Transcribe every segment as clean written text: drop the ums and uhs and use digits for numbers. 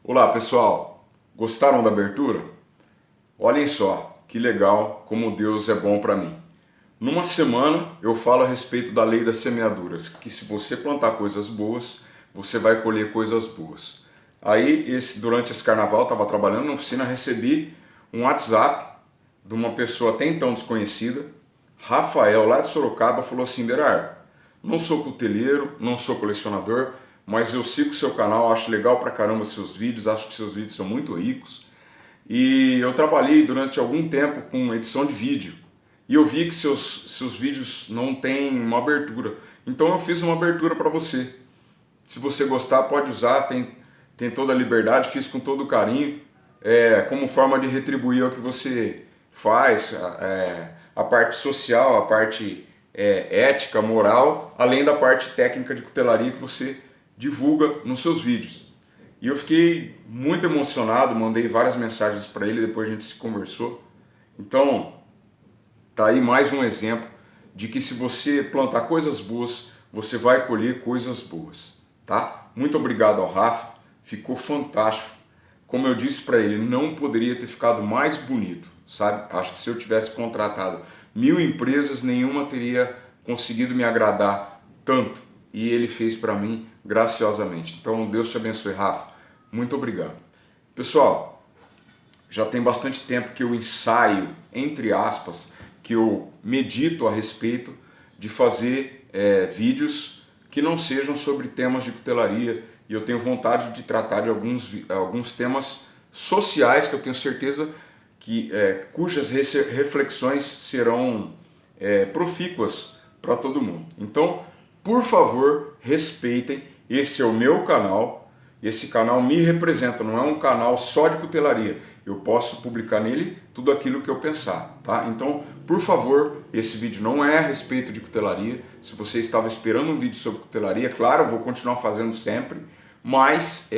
Olá pessoal, gostaram da abertura? Olhem só que legal como Deus é bom para mim. Numa semana eu falo a respeito da lei das semeaduras, que se você plantar coisas boas, você vai colher coisas boas. Aí, durante esse carnaval, eu estava trabalhando na oficina, recebi um WhatsApp de uma pessoa até então desconhecida, Rafael, lá de Sorocaba, falou assim: Berardo, não sou cuteleiro, não sou colecionador, mas eu sigo seu canal, acho legal pra caramba seus vídeos, acho que seus vídeos são muito ricos. E eu trabalhei durante algum tempo com edição de vídeo. E eu vi que seus vídeos não têm uma abertura. Então eu fiz uma abertura para você. Se você gostar, pode usar, tem toda a liberdade, fiz com todo o carinho, como forma de retribuir o que você faz, a parte social, a parte ética, moral, além da parte técnica de cutelaria que você divulga nos seus vídeos. E eu fiquei muito emocionado, mandei várias mensagens para ele, depois a gente se conversou. Então, tá aí mais um exemplo de que se você plantar coisas boas, você vai colher coisas boas, tá? Muito obrigado ao Rafa, ficou fantástico. Como eu disse para ele, não poderia ter ficado mais bonito, sabe? Acho que se eu tivesse contratado 1000 empresas, nenhuma teria conseguido me agradar tanto. E ele fez para mim graciosamente. Então, Deus te abençoe, Rafa. Muito obrigado. Pessoal, já tem bastante tempo que eu ensaio, entre aspas, que eu medito a respeito de fazer vídeos que não sejam sobre temas de cutelaria, e eu tenho vontade de tratar de alguns temas sociais que eu tenho certeza que cujas reflexões serão profícuas para todo mundo. Então, por favor, respeitem. Esse é o meu canal. Esse canal me representa, não é um canal só de cutelaria. Eu posso publicar nele tudo aquilo que eu pensar, tá? Então, por favor, esse vídeo não é a respeito de cutelaria. Se você estava esperando um vídeo sobre cutelaria, claro, eu vou continuar fazendo sempre, mas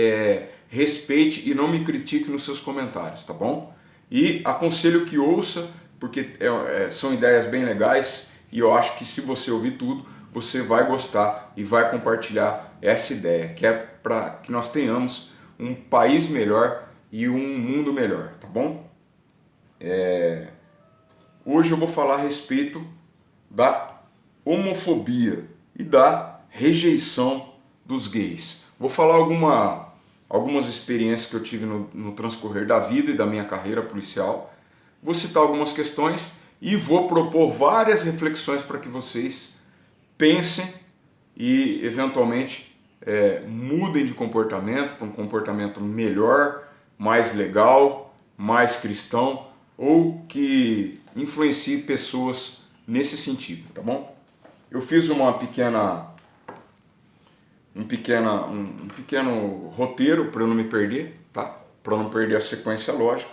respeite e não me critique nos seus comentários, tá bom? E aconselho que ouça, porque são ideias bem legais e eu acho que se você ouvir tudo, você vai gostar e vai compartilhar essa ideia, que é para que nós tenhamos um país melhor e um mundo melhor, tá bom? Hoje eu vou falar a respeito da homofobia e da rejeição dos gays. Vou falar algumas experiências que eu tive no transcorrer da vida e da minha carreira policial. Vou citar algumas questões e vou propor várias reflexões para que vocês pensem e eventualmente mudem de comportamento para um comportamento melhor, mais legal, mais cristão, ou que influencie pessoas nesse sentido, tá bom? Eu fiz um pequeno roteiro para eu não me perder, tá? Para não perder a sequência lógica,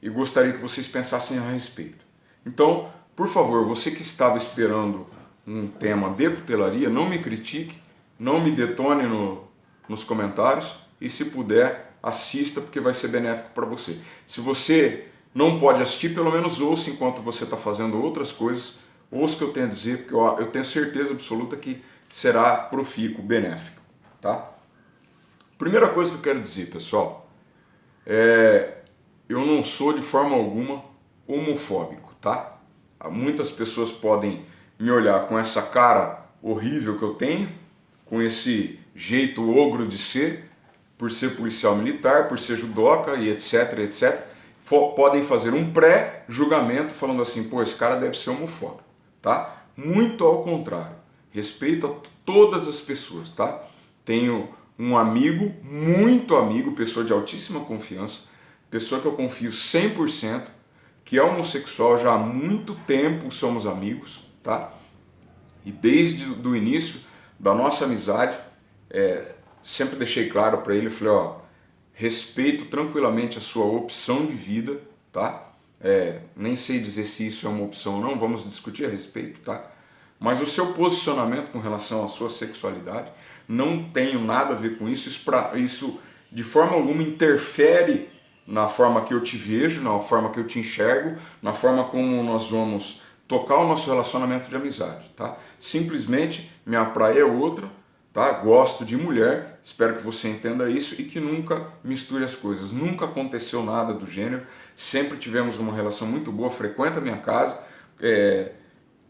e gostaria que vocês pensassem a respeito. Então, por favor, você que estava esperando um tema de cutelaria, não me critique, não me detone nos comentários, e se puder, assista, porque vai ser benéfico para você. Se você não pode assistir, pelo menos ouça enquanto você está fazendo outras coisas, ouça o que eu tenho a dizer, porque eu tenho certeza absoluta que será profícuo, benéfico, tá? Primeira coisa que eu quero dizer, pessoal, eu não sou de forma alguma homofóbico, tá? Muitas pessoas podem me olhar com essa cara horrível que eu tenho, com esse jeito ogro de ser, por ser policial militar, por ser judoca e etc, etc. Podem fazer um pré-julgamento falando assim, pô, esse cara deve ser homofóbico, tá? Muito ao contrário. Respeito a todas as pessoas, tá? Tenho um amigo, muito amigo, pessoa de altíssima confiança, pessoa que eu confio 100%, que é homossexual já há muito tempo, somos amigos, tá? E desde o início da nossa amizade, sempre deixei claro para ele, falei, ó, respeito tranquilamente a sua opção de vida, tá? Nem sei dizer se isso é uma opção ou não, vamos discutir a respeito, tá? Mas o seu posicionamento com relação à sua sexualidade, não tenho nada a ver com isso, isso de forma alguma interfere na forma que eu te vejo, na forma que eu te enxergo, na forma como nós vamos tocar o nosso relacionamento de amizade, tá? Simplesmente minha praia é outra, tá? Gosto de mulher, espero que você entenda isso e que nunca misture as coisas. Nunca aconteceu nada do gênero, sempre tivemos uma relação muito boa, frequenta a minha casa,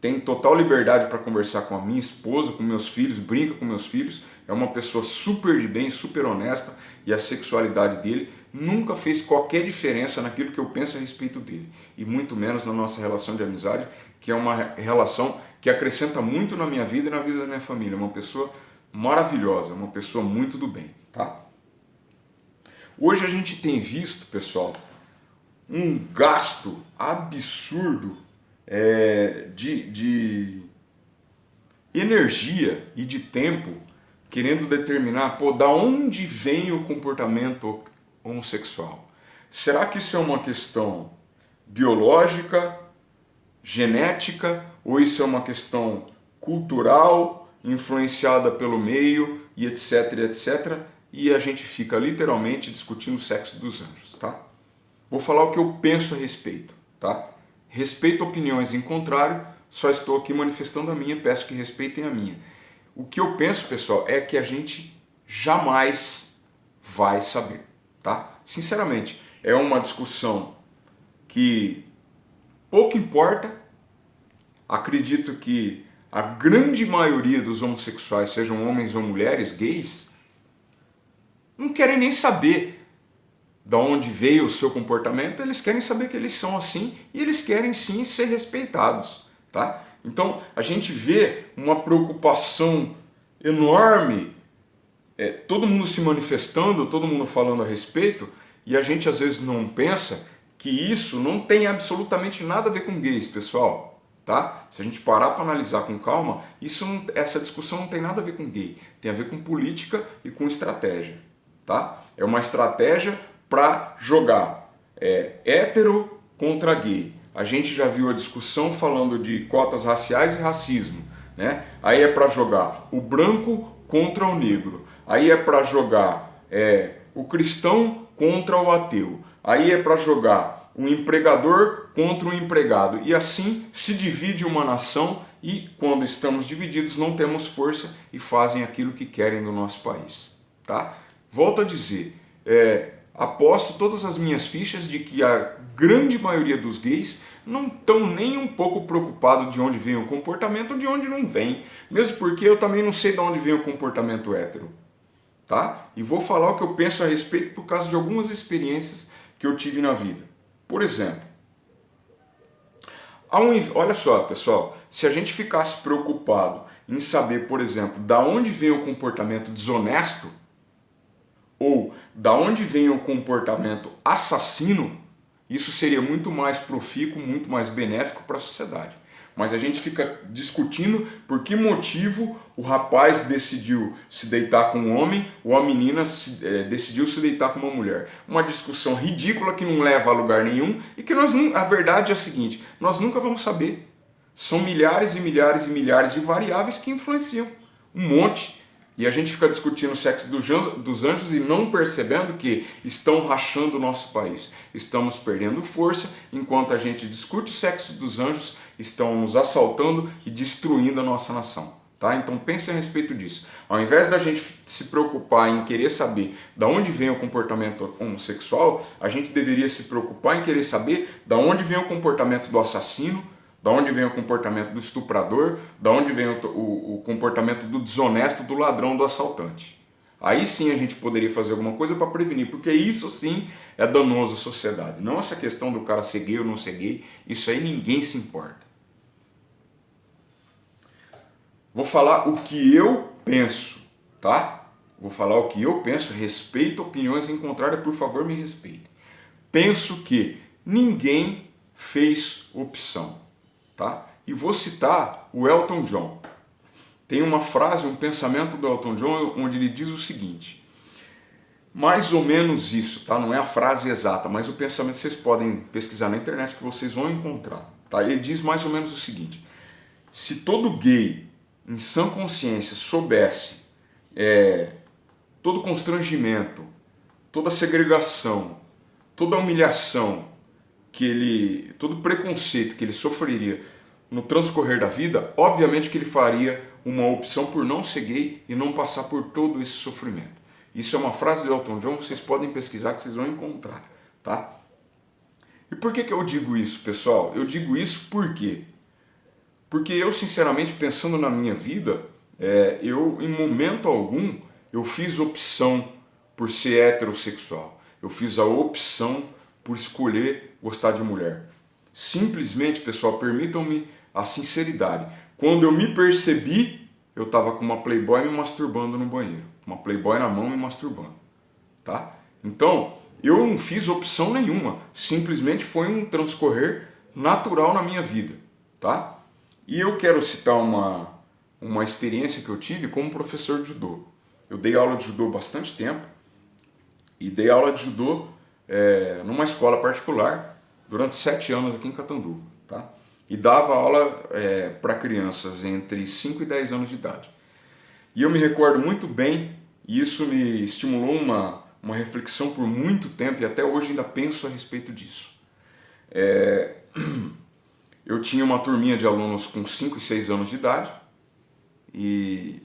tem total liberdade para conversar com a minha esposa, com meus filhos, brinca com meus filhos, é uma pessoa super de bem, super honesta e a sexualidade dele nunca fez qualquer diferença naquilo que eu penso a respeito dele e muito menos na nossa relação de amizade, que é uma relação que acrescenta muito na minha vida e na vida da minha família. Uma pessoa maravilhosa, uma pessoa muito do bem, tá? Hoje a gente tem visto, pessoal, um gasto absurdo de energia e de tempo querendo determinar, da onde vem o comportamento homossexual. Será que isso é uma questão biológica, genética, ou isso é uma questão cultural, influenciada pelo meio e etc, etc, e a gente fica literalmente discutindo o sexo dos anjos, tá? Vou falar o que eu penso a respeito, tá? Respeito opiniões em contrário, só estou aqui manifestando a minha, peço que respeitem a minha. O que eu penso, pessoal, é que a gente jamais vai saber, tá? Sinceramente, é uma discussão que pouco importa. Acredito que a grande maioria dos homossexuais, sejam homens ou mulheres, gays, não querem nem saber de onde veio o seu comportamento, eles querem saber que eles são assim e eles querem sim ser respeitados, tá? Então a gente vê uma preocupação enorme, todo mundo se manifestando, todo mundo falando a respeito, e a gente às vezes não pensa que isso não tem absolutamente nada a ver com gays, pessoal, tá? Se a gente parar para analisar com calma, essa discussão não tem nada a ver com gay, tem a ver com política e com estratégia, tá? É uma estratégia para jogar hétero contra gay. A gente já viu a discussão falando de cotas raciais e racismo, né? Aí é para jogar o branco contra o negro. Aí é para jogar o cristão contra o ateu. Aí é para jogar o empregador contra o empregado. E assim se divide uma nação e quando estamos divididos não temos força e fazem aquilo que querem no nosso país, tá? Volto a dizer, aposto todas as minhas fichas de que a grande maioria dos gays não estão nem um pouco preocupados de onde vem o comportamento ou de onde não vem. Mesmo porque eu também não sei de onde vem o comportamento hétero, tá? E vou falar o que eu penso a respeito por causa de algumas experiências que eu tive na vida. Por exemplo, olha só, pessoal, se a gente ficasse preocupado em saber, por exemplo, da onde vem o comportamento desonesto, ou da onde vem o comportamento assassino, isso seria muito mais profícuo, muito mais benéfico para a sociedade. Mas a gente fica discutindo por que motivo o rapaz decidiu se deitar com um homem ou a menina decidiu se deitar com uma mulher. Uma discussão ridícula que não leva a lugar nenhum e que a verdade é a seguinte, nós nunca vamos saber. São milhares e milhares e milhares de variáveis que influenciam. Um monte. E a gente fica discutindo o sexo dos anjos e não percebendo que estão rachando o nosso país. Estamos perdendo força, enquanto a gente discute o sexo dos anjos, estão nos assaltando e destruindo a nossa nação. Tá? Então pense a respeito disso. Ao invés da gente se preocupar em querer saber de onde vem o comportamento homossexual, a gente deveria se preocupar em querer saber de onde vem o comportamento do assassino, da onde vem o comportamento do estuprador, da onde vem o comportamento do desonesto, do ladrão, do assaltante. Aí sim a gente poderia fazer alguma coisa para prevenir, porque isso sim é danoso à sociedade. Não essa questão do cara ser gay ou não ser gay, isso aí ninguém se importa. Vou falar o que eu penso, tá? Vou falar o que eu penso, respeito opiniões em contrário, por favor me respeitem. Penso que ninguém fez opção. Tá? E vou citar o Elton John. Tem uma frase, um pensamento do Elton John, onde ele diz o seguinte, mais ou menos isso, tá? Não é a frase exata, mas o pensamento vocês podem pesquisar na internet que vocês vão encontrar. Tá? Ele diz mais ou menos o seguinte, se todo gay, em sã consciência, soubesse todo constrangimento, toda segregação, toda humilhação, todo preconceito que ele sofreria no transcorrer da vida, obviamente que ele faria uma opção por não ser gay e não passar por todo esse sofrimento. Isso é uma frase de Elton John, vocês podem pesquisar que vocês vão encontrar, tá? E por que eu digo isso, pessoal? Eu digo isso por quê? Porque eu, sinceramente, pensando na minha vida, eu, em momento algum, eu fiz opção por ser heterossexual. Eu fiz a opção por escolher gostar de mulher. Simplesmente, pessoal, permitam-me a sinceridade. Quando eu me percebi, eu estava com uma Playboy me masturbando no banheiro. Uma Playboy na mão me masturbando. Tá? Então, eu não fiz opção nenhuma. Simplesmente foi um transcorrer natural na minha vida. Tá? E eu quero citar uma experiência que eu tive como professor de judô. Eu dei aula de judô bastante tempo e dei aula de judô numa escola particular durante 7 anos aqui em Catanduva. Tá? E dava aula para crianças entre 5 e 10 anos de idade. E eu me recordo muito bem, e isso me estimulou uma reflexão por muito tempo, e até hoje ainda penso a respeito disso. Eu tinha uma turminha de alunos com 5 e 6 anos de idade, e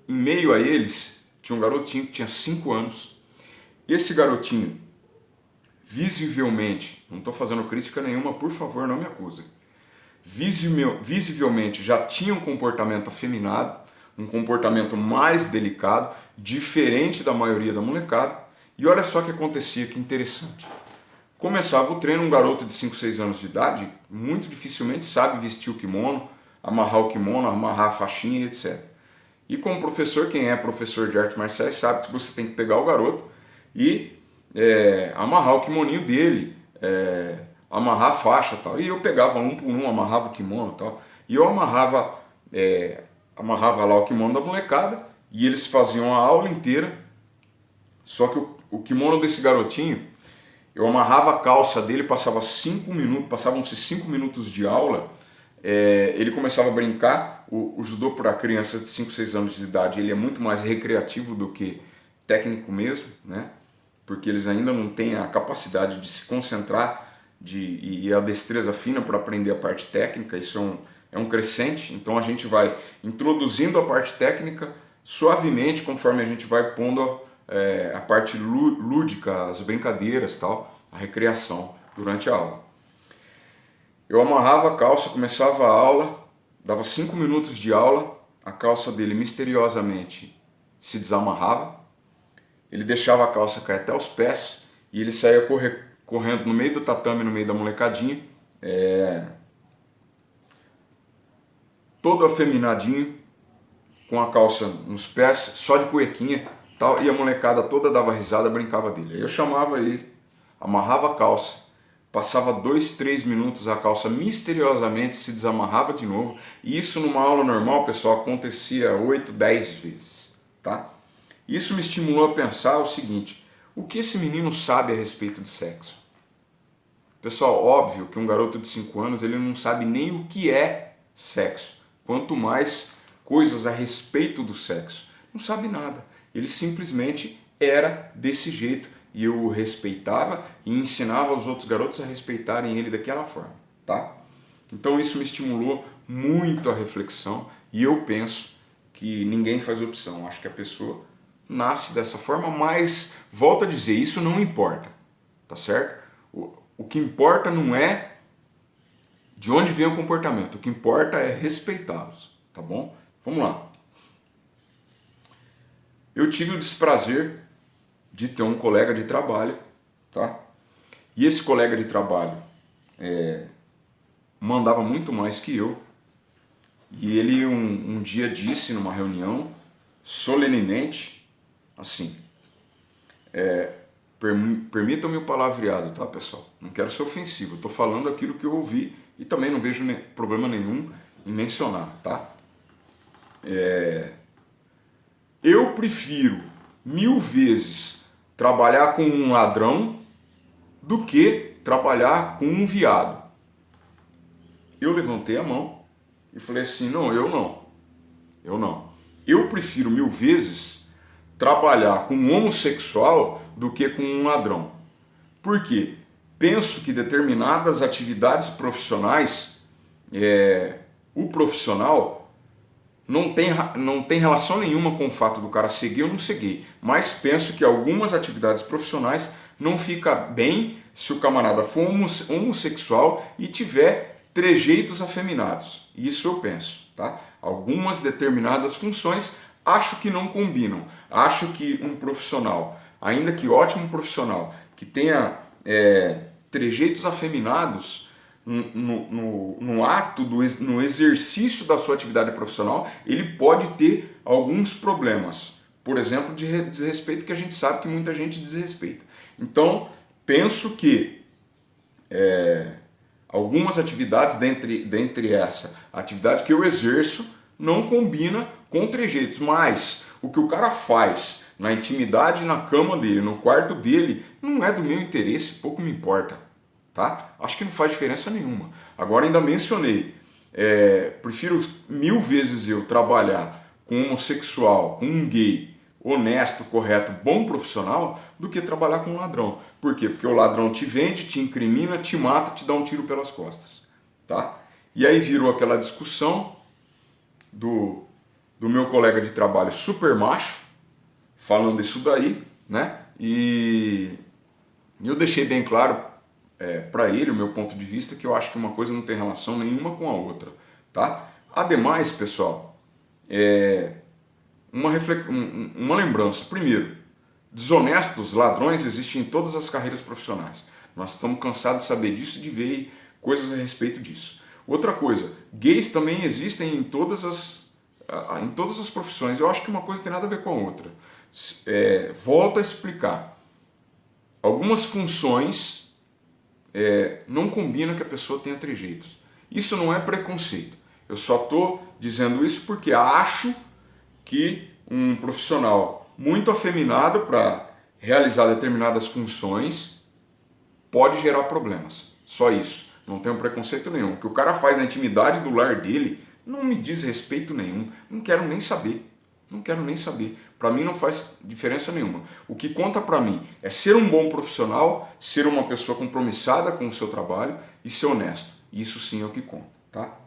em meio a eles tinha um garotinho que tinha 5 anos. E esse garotinho, visivelmente, não estou fazendo crítica nenhuma, por favor, não me acusem, visivelmente já tinha um comportamento afeminado, um comportamento mais delicado, diferente da maioria da molecada. E olha só o que acontecia, que interessante. Começava o treino, um garoto de 5, 6 anos de idade, muito dificilmente sabe vestir o kimono, amarrar a faixinha, etc. E como professor, quem é professor de artes marciais sabe que você tem que pegar o garoto e amarrar o kimoninho dele, amarrar a faixa e tal. E eu pegava um por um, amarrava o kimono e tal. E eu amarrava lá o kimono da molecada e eles faziam a aula inteira. Só que o kimono desse garotinho, eu amarrava a calça dele, passavam-se 5 minutos de aula, ele começava a brincar. O judô para crianças de 5, 6 anos de idade, ele é muito mais recreativo do que técnico mesmo, né? Porque eles ainda não têm a capacidade de se concentrar e a destreza fina para aprender a parte técnica. Isso é um crescente, então a gente vai introduzindo a parte técnica suavemente conforme a gente vai pondo a parte lúdica, as brincadeiras, tal, a recreação durante a aula. Eu amarrava a calça, começava a aula, dava 5 minutos de aula, a calça dele misteriosamente se desamarrava, ele deixava a calça cair até os pés e ele saía correndo no meio do tatame, no meio da molecadinha, todo afeminadinho, com a calça nos pés, só de cuequinha, tal, e a molecada toda dava risada, brincava dele. Aí eu chamava ele, amarrava a calça, passava 2, 3 minutos, a calça misteriosamente se desamarrava de novo, e isso numa aula normal, pessoal, acontecia 8, 10 vezes, tá? Isso me estimulou a pensar o seguinte: o que esse menino sabe a respeito de sexo? Pessoal, óbvio que um garoto de 5 anos, ele não sabe nem o que é sexo, quanto mais coisas a respeito do sexo. Não sabe nada. Ele simplesmente era desse jeito e eu o respeitava e ensinava os outros garotos a respeitarem ele daquela forma, tá? Então isso me estimulou muito a reflexão e eu penso que ninguém faz opção. Acho que a pessoa nasce dessa forma, mas volto a dizer, isso não importa, tá certo? O que importa não é de onde vem o comportamento, o que importa é respeitá-los, tá bom? Vamos lá. Eu tive o desprazer de ter um colega de trabalho, tá? E esse colega de trabalho mandava muito mais que eu. E ele um dia disse numa reunião, solenemente, assim, permitam-me o palavreado, tá, pessoal? Não quero ser ofensivo, estou falando aquilo que eu ouvi e também não vejo problema nenhum em mencionar, tá? Eu prefiro 1000 vezes trabalhar com um ladrão do que trabalhar com um viado. Eu levantei a mão e falei assim, não. Eu prefiro 1000 vezes trabalhar com um homossexual do que com um ladrão. Por quê? Penso que determinadas atividades profissionais, o profissional, não tem relação nenhuma com o fato do cara ser gay ou não ser gay, mas penso que algumas atividades profissionais não fica bem se o camarada for homossexual e tiver trejeitos afeminados. Isso eu penso, tá? Algumas determinadas funções acho que não combinam. Acho que um profissional, ainda que ótimo profissional, que tenha trejeitos afeminados no ato, no exercício da sua atividade profissional, ele pode ter alguns problemas. Por exemplo, de desrespeito, que a gente sabe que muita gente desrespeita. Então, penso que algumas atividades, dentre essa atividade que eu exerço, não combina com trejeitos, mas o que o cara faz na intimidade, na cama dele, no quarto dele, não é do meu interesse, pouco me importa, tá? Acho que não faz diferença nenhuma. Agora ainda mencionei, prefiro 1000 vezes eu trabalhar com um homossexual, com um gay, honesto, correto, bom profissional, do que trabalhar com um ladrão. Por quê? Porque o ladrão te vende, te incrimina, te mata, te dá um tiro pelas costas, tá? E aí virou aquela discussão do meu colega de trabalho super macho, falando isso daí, né? E eu deixei bem claro para ele o meu ponto de vista, que eu acho que uma coisa não tem relação nenhuma com a outra, tá? Ademais, pessoal, uma lembrança. Primeiro, desonestos, ladrões existem em todas as carreiras profissionais. Nós estamos cansados de saber disso e de ver coisas a respeito disso. Outra coisa, gays também existem em todas as profissões. Eu acho que uma coisa não tem nada a ver com a outra. Volto a explicar. Algumas funções não combinam que a pessoa tenha trejeitos. Isso não é preconceito. Eu só estou dizendo isso porque acho que um profissional muito afeminado para realizar determinadas funções pode gerar problemas. Só isso. Não tenho preconceito nenhum. O que o cara faz na intimidade do lar dele não me diz respeito nenhum. Não quero nem saber. Não quero nem saber. Para mim não faz diferença nenhuma. O que conta para mim é ser um bom profissional, ser uma pessoa compromissada com o seu trabalho e ser honesto. Isso sim é o que conta, tá?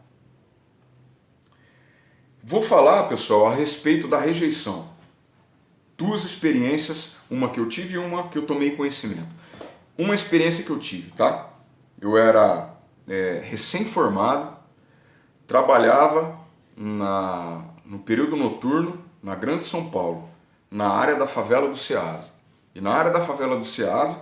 Vou falar, pessoal, a respeito da rejeição. 2 experiências, uma que eu tive e uma que eu tomei conhecimento. Uma experiência que eu tive, tá? Eu era recém-formado, trabalhava no período noturno na Grande São Paulo, na área da favela do Ceasa. E na área da favela do Ceasa,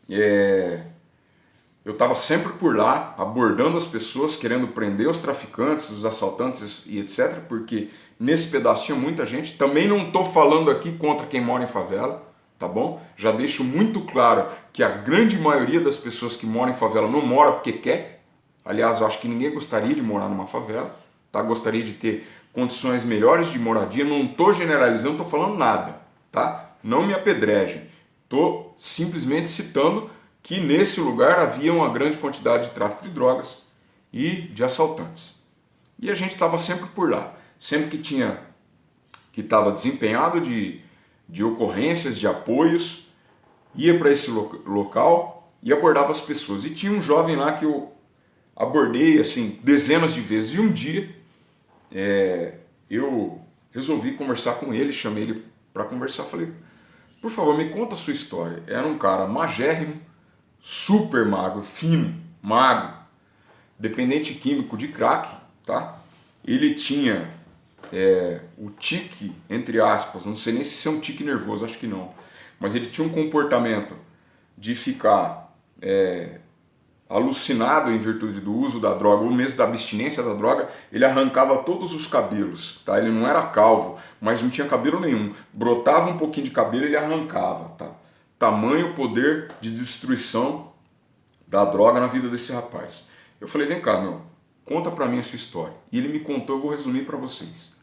eu estava sempre por lá, abordando as pessoas, querendo prender os traficantes, os assaltantes e etc. Porque nesse pedaço tinha muita gente. Também não estou falando aqui contra quem mora em favela, tá bom? Já deixo muito claro que a grande maioria das pessoas que moram em favela não mora porque quer. Aliás, eu acho que ninguém gostaria de morar numa favela, tá? Gostaria de ter condições melhores de moradia. Não estou generalizando, não estou falando nada, tá? Não me apedrejem. Estou simplesmente citando que nesse lugar havia uma grande quantidade de tráfico de drogas e de assaltantes. E a gente estava sempre por lá. Sempre que estava desempenhado de ocorrências, de apoios, ia para esse local e abordava as pessoas. E tinha um jovem lá que eu abordei assim dezenas de vezes. E um dia eu resolvi conversar com ele, chamei ele para conversar. Falei, por favor, me conta a sua história. Era um cara magérrimo, super magro, fino, magro, dependente químico de crack, tá? Ele tinha o tique, entre aspas, não sei nem se é um tique nervoso, acho que não, mas ele tinha um comportamento de ficar alucinado em virtude do uso da droga, ou mesmo da abstinência da droga. Ele arrancava todos os cabelos, tá? Ele não era calvo, mas não tinha cabelo nenhum. Brotava um pouquinho de cabelo e ele arrancava, tá? Tamanho poder de destruição da droga na vida desse rapaz. Eu falei, vem cá, meu, conta pra mim a sua história. E ele me contou, eu vou resumir pra vocês.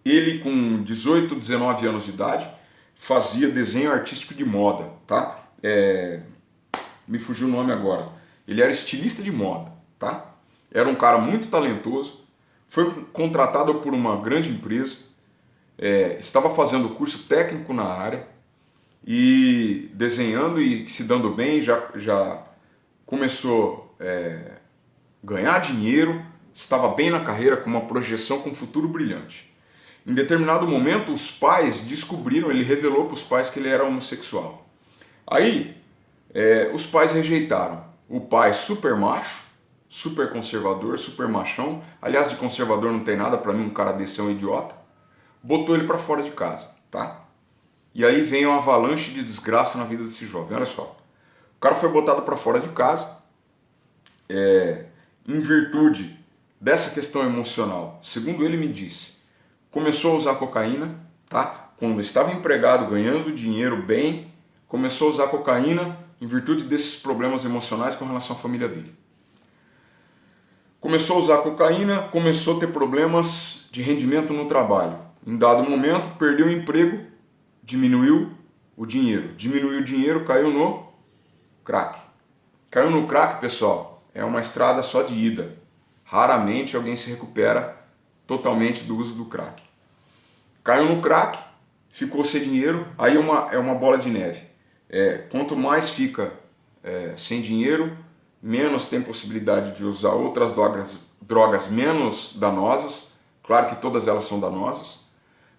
Ele, com 18, 19 anos de idade, fazia desenho artístico de moda, tá? Me fugiu o nome agora. Ele era estilista de moda, tá? Era um cara muito talentoso, foi contratado por uma grande empresa, estava fazendo curso técnico na área e desenhando e se dando bem, já começou a ganhar dinheiro, estava bem na carreira, com uma projeção, com um futuro brilhante. Em determinado momento, os pais descobriram, ele revelou para os pais que ele era homossexual. Aí, os pais rejeitaram. O pai super macho, super conservador, super machão. Aliás, de conservador não tem nada, para mim um cara desse é um idiota. Botou ele para fora de casa, tá? E aí vem uma avalanche de desgraça na vida desse jovem. Olha só. O cara foi botado para fora de casa em virtude dessa questão emocional. Segundo ele me disse, começou a usar cocaína, tá? Quando estava empregado, ganhando dinheiro bem, começou a usar cocaína em virtude desses problemas emocionais com relação à família dele. Começou a usar cocaína, começou a ter problemas de rendimento no trabalho. Em dado momento, perdeu o emprego, diminuiu o dinheiro, caiu no crack. Caiu no crack, pessoal, é uma estrada só de ida. Raramente alguém se recupera totalmente do uso do crack. Caiu no crack, ficou sem dinheiro, aí é uma bola de neve. Quanto mais fica sem dinheiro, menos tem possibilidade de usar outras drogas menos danosas. Claro que todas elas são danosas,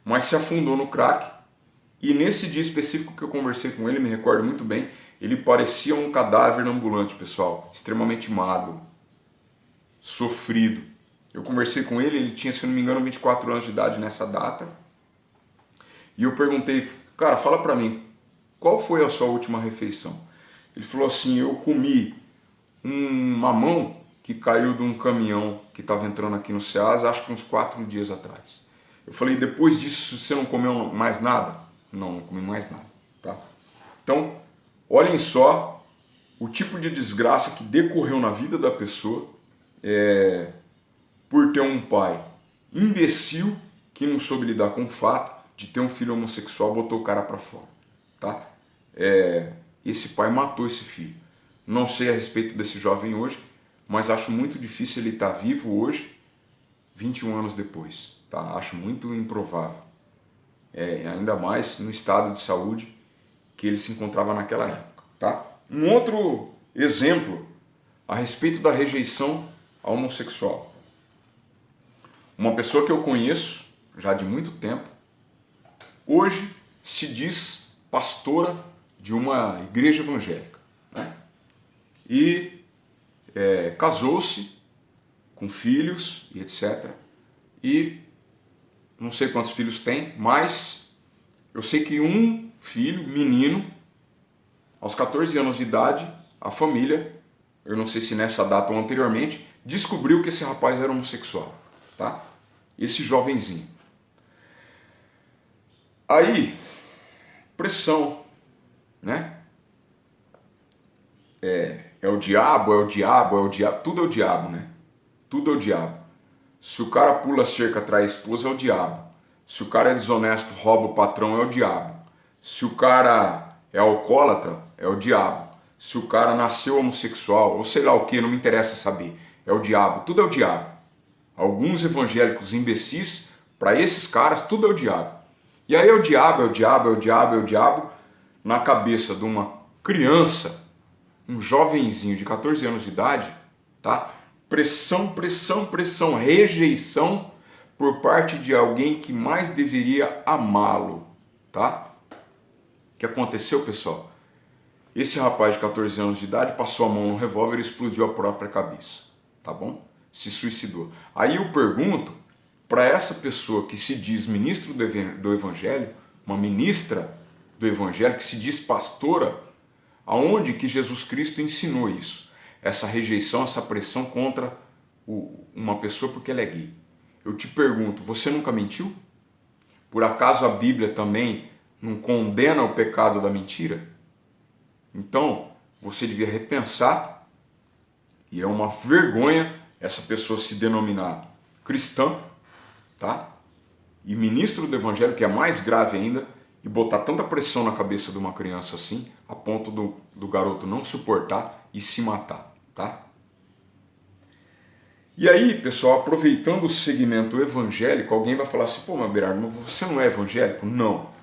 mas se afundou no crack. E nesse dia específico que eu conversei com ele, me recordo muito bem, ele parecia um cadáver ambulante, pessoal, extremamente magro, sofrido. Eu conversei com ele, ele tinha, se não me engano, 24 anos de idade nessa data. E eu perguntei, cara, fala pra mim, qual foi a sua última refeição? Ele falou assim, eu comi um mamão que caiu de um caminhão que estava entrando aqui no Ceasa, acho que uns 4 dias atrás. Eu falei, depois disso você não comeu mais nada? Não comi mais nada, tá? Então, olhem só o tipo de desgraça que decorreu na vida da pessoa por ter um pai imbecil que não soube lidar com o fato de ter um filho homossexual, botou o cara para fora, tá? Esse pai matou esse filho. Não sei a respeito desse jovem hoje, mas acho muito difícil ele estar vivo hoje, 21 anos depois, tá? Acho muito improvável. Ainda mais no estado de saúde que ele se encontrava naquela época, tá? Um outro exemplo a respeito da rejeição ao homossexual. Uma pessoa que eu conheço já de muito tempo, hoje se diz pastora de uma igreja evangélica, né? E casou-se com filhos e etc. E não sei quantos filhos tem, mas eu sei que um filho, menino, aos 14 anos de idade, a família, eu não sei se nessa data ou anteriormente, descobriu que esse rapaz era homossexual, tá? Esse jovenzinho. Aí, pressão, né? É o diabo, tudo é o diabo, né? Tudo é o diabo. Se o cara pula a cerca, trai a esposa, é o diabo. Se o cara é desonesto, rouba o patrão, é o diabo. Se o cara é alcoólatra, é o diabo. Se o cara nasceu homossexual, ou sei lá o que, não me interessa saber, é o diabo. Tudo é o diabo. Alguns evangélicos imbecis, para esses caras, tudo é o diabo. E aí é o diabo, na cabeça de uma criança, um jovenzinho de 14 anos de idade, tá? Pressão, rejeição por parte de alguém que mais deveria amá-lo, tá? O que aconteceu, pessoal? Esse rapaz de 14 anos de idade passou a mão no revólver e explodiu a própria cabeça, tá bom? Se suicidou. Aí eu pergunto para essa pessoa que se diz ministro do Evangelho, uma ministra do Evangelho, que se diz pastora, aonde que Jesus Cristo ensinou isso? Essa rejeição, essa pressão contra uma pessoa porque ela é gay. Eu te pergunto, você nunca mentiu? Por acaso a Bíblia também não condena o pecado da mentira? Então, você devia repensar, e é uma vergonha essa pessoa se denominar cristã, tá? E ministro do Evangelho, que é mais grave ainda, e botar tanta pressão na cabeça de uma criança assim, a ponto do garoto não suportar e se matar, tá? E aí, pessoal, aproveitando o segmento evangélico, alguém vai falar assim, pô, mas Berardo, você não é evangélico? Não.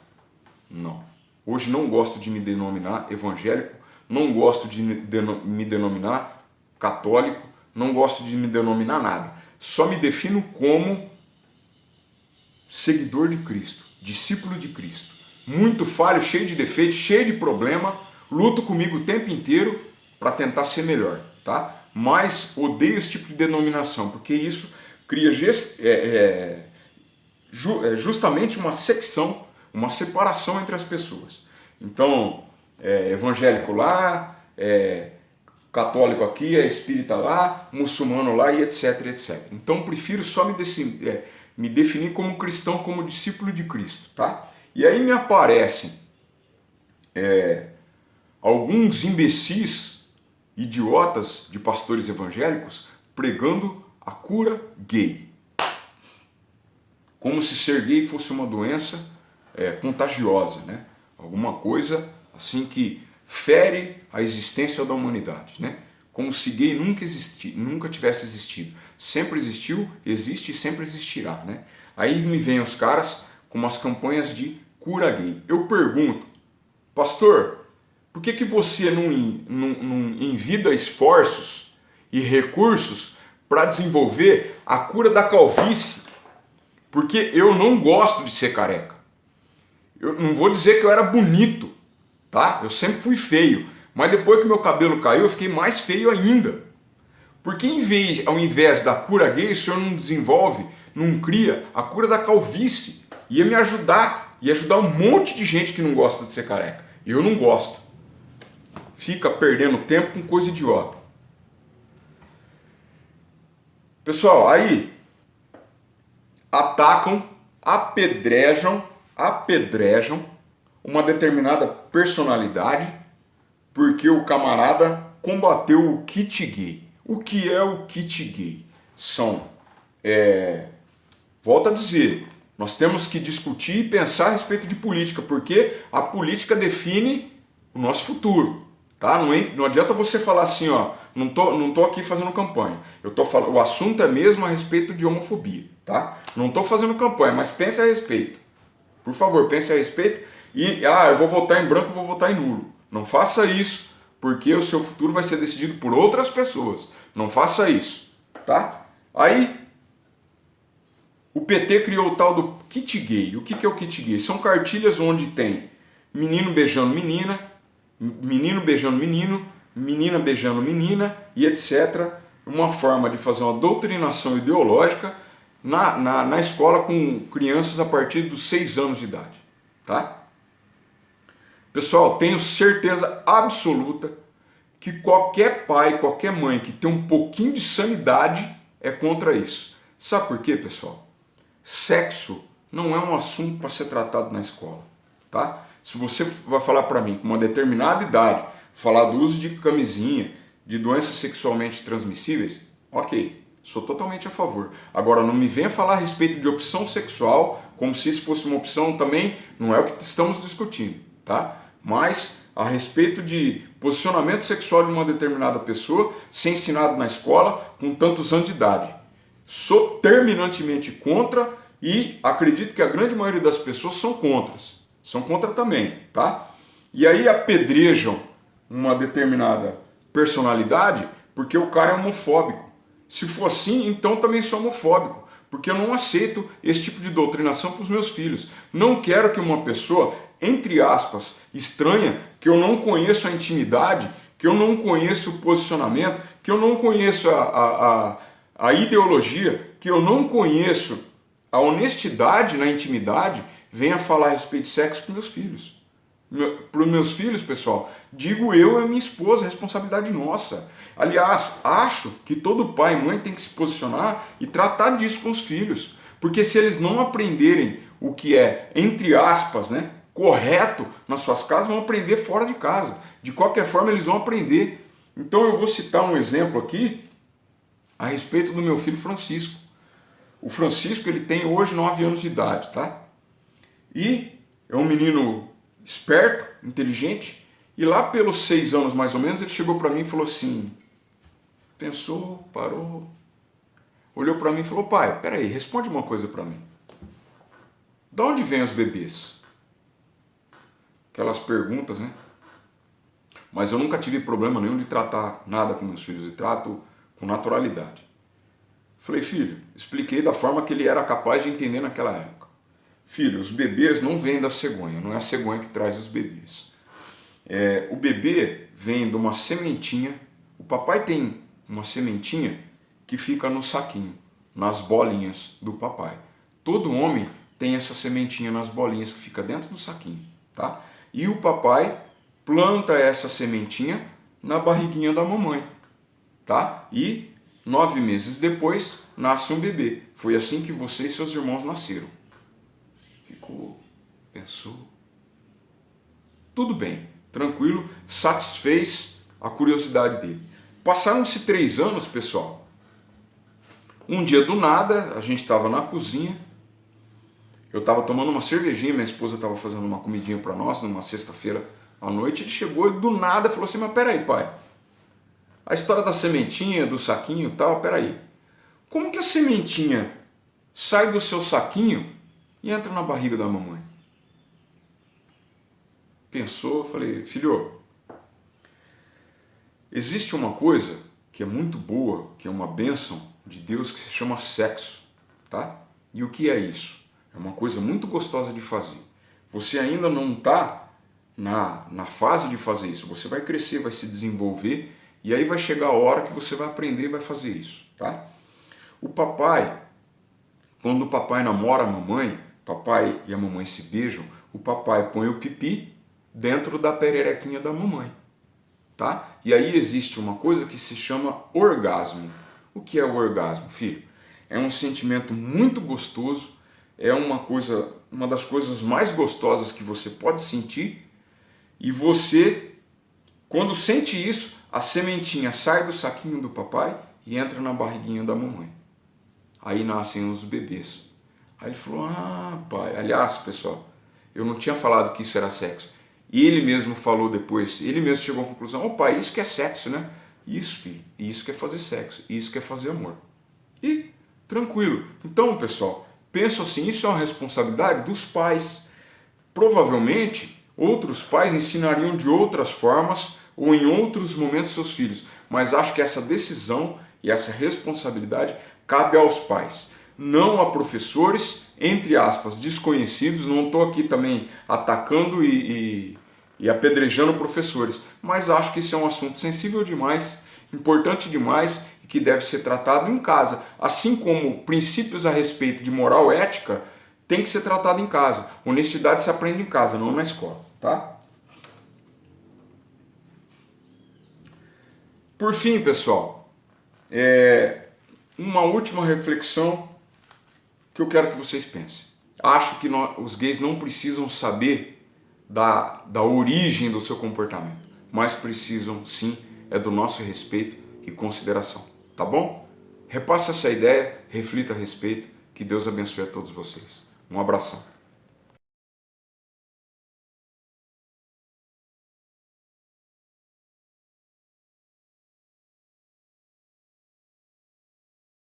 Hoje não gosto de me denominar evangélico, não gosto de me denominar católico, não gosto de me denominar nada. só me defino como seguidor de Cristo, discípulo de Cristo. Muito falho, cheio de defeitos, cheio de problema, luto comigo o tempo inteiro para tentar ser melhor, tá? Mas odeio esse tipo de denominação, porque isso cria justamente uma secção, uma separação entre as pessoas. Então, evangélico lá, católico aqui, espírita lá, muçulmano lá e etc, etc. Então, prefiro só me definir como cristão, como discípulo de Cristo, tá? E aí me aparecem alguns imbecis, idiotas de pastores evangélicos pregando a cura gay. Como se ser gay fosse uma doença contagiosa, né? Alguma coisa assim que fere a existência da humanidade, né? Como se gay nunca tivesse existido. Sempre existiu, existe e sempre existirá, né? Aí me vêm os caras com umas campanhas de cura gay. Eu pergunto, pastor, por que você não envida esforços e recursos para desenvolver a cura da calvície? Porque eu não gosto de ser careca. Eu não vou dizer que eu era bonito, tá? Eu sempre fui feio. Mas depois que meu cabelo caiu, eu fiquei mais feio ainda. Porque ao invés da cura gay, o senhor não desenvolve, não cria a cura da calvície? Ia me ajudar, ia ajudar um monte de gente que não gosta de ser careca. Eu não gosto. Fica perdendo tempo com coisa idiota. Pessoal, aí atacam, apedrejam uma determinada personalidade porque o camarada combateu o kit gay. O que é o kit gay? Volto a dizer, nós temos que discutir e pensar a respeito de política, porque a política define o nosso futuro. Tá? Não adianta você falar assim, ó, não tô aqui fazendo campanha. O assunto é mesmo a respeito de homofobia, tá? Não estou fazendo campanha, mas pense a respeito. Por favor, pense a respeito. E eu vou votar em branco, vou votar em nulo. Não faça isso, porque o seu futuro vai ser decidido por outras pessoas. Não faça isso, tá? Aí o PT criou o tal do kit gay. O que é o kit gay? São cartilhas onde tem menino beijando menina, menino beijando menino, menina beijando menina e etc. Uma forma de fazer uma doutrinação ideológica na escola com crianças a partir dos 6 anos de idade. Tá? Pessoal, tenho certeza absoluta que qualquer pai, qualquer mãe que tem um pouquinho de sanidade é contra isso. Sabe por quê, pessoal? Sexo não é um assunto para ser tratado na escola. Tá? Se você vai falar para mim com uma determinada idade, falar do uso de camisinha, de doenças sexualmente transmissíveis, ok, sou totalmente a favor. Agora, não me venha falar a respeito de opção sexual, como se isso fosse uma opção também, não é o que estamos discutindo, tá? Mas a respeito de posicionamento sexual de uma determinada pessoa, ser ensinado na escola com tantos anos de idade. Sou terminantemente contra e acredito que a grande maioria das pessoas são contras. São contra também, tá? E aí apedrejam uma determinada personalidade porque o cara é homofóbico. Se for assim, então também sou homofóbico, porque eu não aceito esse tipo de doutrinação para os meus filhos. Não quero que uma pessoa, entre aspas, estranha, que eu não conheço a intimidade, que eu não conheço o posicionamento, que eu não conheço a ideologia, que eu não conheço a honestidade na intimidade, venha falar a respeito de sexo para os meus filhos. Para os meus filhos, pessoal, digo eu e a minha esposa, responsabilidade nossa. Aliás, acho que todo pai e mãe tem que se posicionar e tratar disso com os filhos. Porque se eles não aprenderem o que é, entre aspas, né, correto nas suas casas, vão aprender fora de casa. De qualquer forma, eles vão aprender. Então eu vou citar um exemplo aqui a respeito do meu filho Francisco. O Francisco, ele tem hoje 9 anos de idade, tá? E é um menino esperto, inteligente, e lá pelos 6 anos mais ou menos, ele chegou para mim e falou assim, pensou, parou, olhou para mim e falou, pai, peraí, responde uma coisa para mim. De onde vêm os bebês? Aquelas perguntas, né? Mas eu nunca tive problema nenhum de tratar nada com meus filhos, e trato com naturalidade. Falei, filho, expliquei da forma que ele era capaz de entender naquela época. Filho, os bebês não vêm da cegonha, não é a cegonha que traz os bebês. O bebê vem de uma sementinha, o papai tem uma sementinha que fica no saquinho, nas bolinhas do papai. Todo homem tem essa sementinha nas bolinhas que fica dentro do saquinho, tá? E o papai planta essa sementinha na barriguinha da mamãe, tá? E 9 meses depois nasce um bebê. Foi assim que você e seus irmãos nasceram. Ficou, pensou. Tudo bem, tranquilo, satisfez a curiosidade dele. Passaram-se 3 anos, pessoal. Um dia do nada, a gente estava na cozinha, eu estava tomando uma cervejinha, minha esposa estava fazendo uma comidinha para nós, numa sexta-feira à noite, ele chegou e do nada falou assim, mas peraí, pai, a história da sementinha, do saquinho e tal, peraí, como que a sementinha sai do seu saquinho e entra na barriga da mamãe? Pensou, falei, filho, existe uma coisa que é muito boa, que é uma bênção de Deus, que se chama sexo, tá? E o que é isso? É uma coisa muito gostosa de fazer. Você ainda não está na fase de fazer isso. Você vai crescer, vai se desenvolver e aí vai chegar a hora que você vai aprender e vai fazer isso, tá? O papai, quando o papai namora a mamãe, papai e a mamãe se beijam, o papai põe o pipi dentro da pererequinha da mamãe, tá? E aí existe uma coisa que se chama orgasmo. O que é o orgasmo, filho? É um sentimento muito gostoso, é uma das coisas mais gostosas que você pode sentir, e você, quando sente isso, a sementinha sai do saquinho do papai e entra na barriguinha da mamãe. Aí nascem os bebês. Aí ele falou, pai, aliás, pessoal, eu não tinha falado que isso era sexo. E ele mesmo falou depois, ele mesmo chegou à conclusão, pai, isso que é sexo, né? Isso, filho, isso que é fazer sexo, isso que é fazer amor. E tranquilo. Então, pessoal, penso assim, isso é uma responsabilidade dos pais. Provavelmente, outros pais ensinariam de outras formas ou em outros momentos seus filhos, mas acho que essa decisão e essa responsabilidade cabe aos pais, não a professores, entre aspas, desconhecidos. Não estou aqui também atacando e apedrejando professores, mas acho que isso é um assunto sensível demais, importante demais e que deve ser tratado em casa, assim como princípios a respeito de moral e ética tem que ser tratado em casa. Honestidade se aprende em casa, não na escola, tá? Por fim, pessoal, uma última reflexão que eu quero que vocês pensem. Acho que os gays não precisam saber da origem do seu comportamento, mas precisam sim do nosso respeito e consideração, tá bom? Repassa essa ideia, reflita a respeito, que Deus abençoe a todos vocês. Um abração.